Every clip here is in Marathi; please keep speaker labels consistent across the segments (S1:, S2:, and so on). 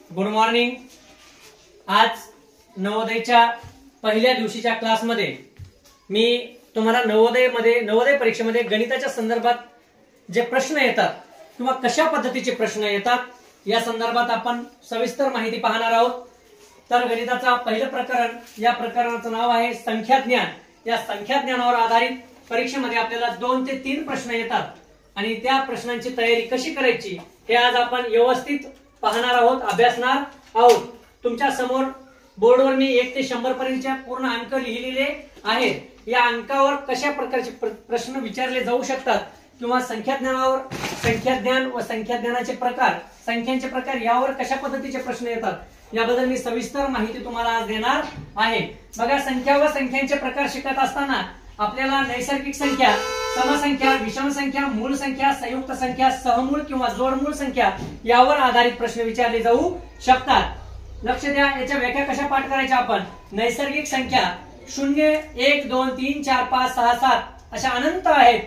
S1: Good morning. आज नवोदयच्या पहिल्या दिवशीच्या क्लासमध्ये मी तुम्हाला नवोदय परीक्षेमध्ये गणिताच्या संदर्भात जे प्रश्न येतात किंवा कशा पद्धतीचे प्रश्न येतात या संदर्भात आपण सविस्तर माहिती पाहणार आहोत। तर गणिताचा पहिलं प्रकरण, या प्रकरणाचं नाव आहे संख्याज्ञान। या संख्याज्ञानावर आधारित परीक्षेमध्ये आपल्याला 2 ते 3 प्रश्न येतात आणि त्या प्रश्नांची तयारी कशी करायची हे आज आपण व्यवस्थित पाहणार आहोत, अभ्यासणार आहोत। तुमच्या समोर बोर्डवर मी 1 ते 100 पर्यंतचे पूर्ण अंक लिहिलेले आहेत। या अंकावर कशा प्रकारचे प्रश्न विचारले जाऊ शकतात किंवा संख्याज्ञान व संख्याज्ञानाचे प्रकार, संख्यांचे प्रकार यावर कशा पद्धतीचे प्रश्न येतात याबद्दल मी सविस्तर माहिती तुम्हाला आज देणार आहे। बघा, संख्या व संख्यांचे प्रकार शिकत असताना आपल्याला नैसर्गिक संख्या, समसंख्या, विषम संख्या, मूळ संख्या, संयुक्त संख्या, सहमूळ किंवा जोडमूळ संख्या यावर आधारित प्रश्न विचारले जाऊ शकतात। लक्ष द्या, याच्या व्याख्या कशा पाठ करायच्या आपण। नैसर्गिक संख्या 0, 1, 2, 3, 4, 5, 6, 7 अशा अनंत आहेत।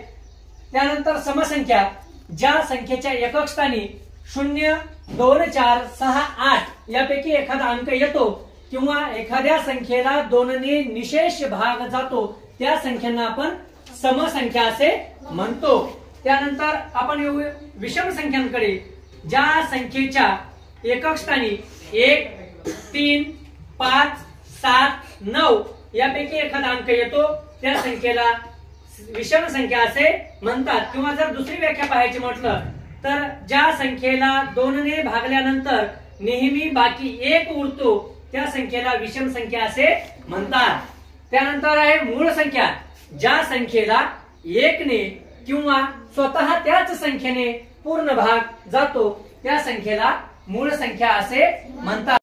S1: त्यानंतर समसंख्या, ज्या संख्येच्या एकक स्थानी 0, 2, 4, 6, 8 यापैकी एखादा अंक येतो किंवा एखाद्या संख्येला 2 ने निशेष भाग जातो त्या संख्यांना आपण समसंख्या असे म्हणतो। त्यानंतर आपण येऊ विषम संख्यांकडे, ज्या संख्येच्या एकक स्थानी 1, 3, 5, 7, 9 यापैकी एखादा अंक येतो त्या संख्येला विषम संख्या असे म्हणतात। किंवा जर दुसरी व्याख्या पाहायची म्हटलं तर ज्या संख्येला 2 ने भागल्यानंतर नेहमी बाकी 1 उरतो त्या संख्येला विषम संख्या असे म्हणतात। त्यानंतर आहे मूळ संख्या, ज्या संख्येला 1 ने किंवा स्वतः त्याच संख्येने पूर्ण भाग जातो त्या संख्येला मूळ संख्या असे म्हणतात।